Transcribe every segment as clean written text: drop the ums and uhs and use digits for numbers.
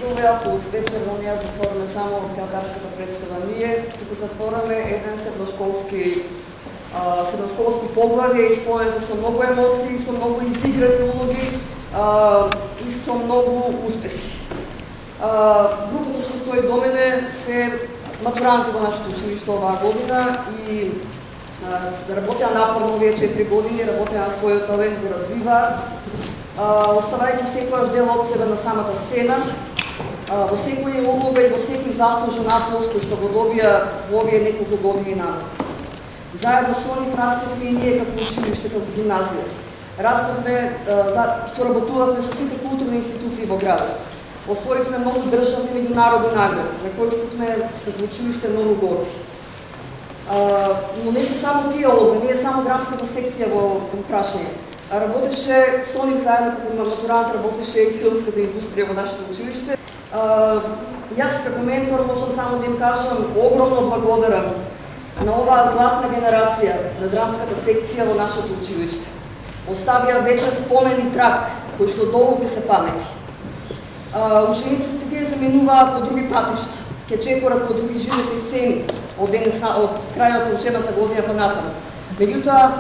представува плюс вечер во неја затвораме само театарската представа ние, туку затвораме еден средношколски поглавје, исполнето со многу емоции, со многу изиграни улоги и со многу успеси. Групата што стои до мене се матуранти во нашето училиште оваа година и работеа напорно овие 4 години, работеа на својот талент, го развиваат, оставајќи секојаш дел од себе на самата сцена, во секој улога и во секој заслужен аплауз кој што го добија во овие неколку години назад. Заедно со нив растевме и ние како училиште, како гимназија. Растевме, соработувавме со сите културни институции во градот. Освоивме многу државни и меѓународни награди, на кои што сме како училиште многу горди. Но не се само тие улоги, не е само драмската секција во прашање. Работеше со нив заедно како матурант, работеше и филмската индустрија во нашето училиште. Јас како ментор можам само да им кажам огромно благодарам на оваа златна генерација на драмската секција во нашето училиште. Оставија вечен спомен и траг, кој што долго ќе се памети. Учениците тие заминуваат по други патишта, ќе чекорат по други животни сцени од крајот на учебната година па натаму. Меѓутоа,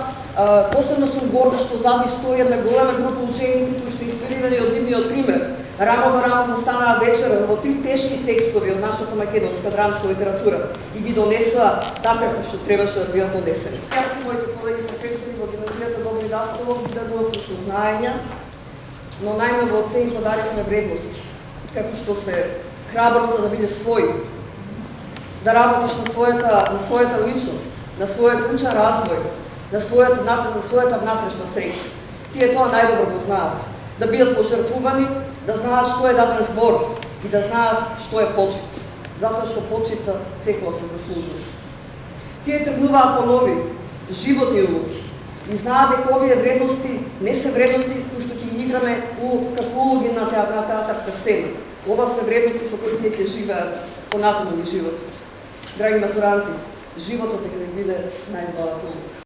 посебно сум горда што зад нив стои една голема група ученици кои што инспирирани од нивниот пример. Рамо до рамо застанаа вечера во 3 тешки текстови од нашата македонска драмска литература и ги донесоа така како што требаше да бидат донесени. Јас и моите колеги професори во гимназијата Добри Даскалов гидавме со знаења, но најмногу од се им подаривме вредности, како што се храброста да бидеш свој, да работиш на својата личност, на својот личен развој, на својата внатрешна среќа. Тие тоа најдобро го знаат. Да бидат пожртвувани, да знаат што е даден збор и да знаат што е почит. Затоа што почита секој се заслужува. Тие тргнуваат по нови, животни улоги и знаат дека овие вредности не се вредности кои што ќе ги играме како улоги на театарска сцена. Ова се вредности со кои тие ќе живеат понатаму низ животот. Драги матуранти, животот ќе ви биде најубавата улога.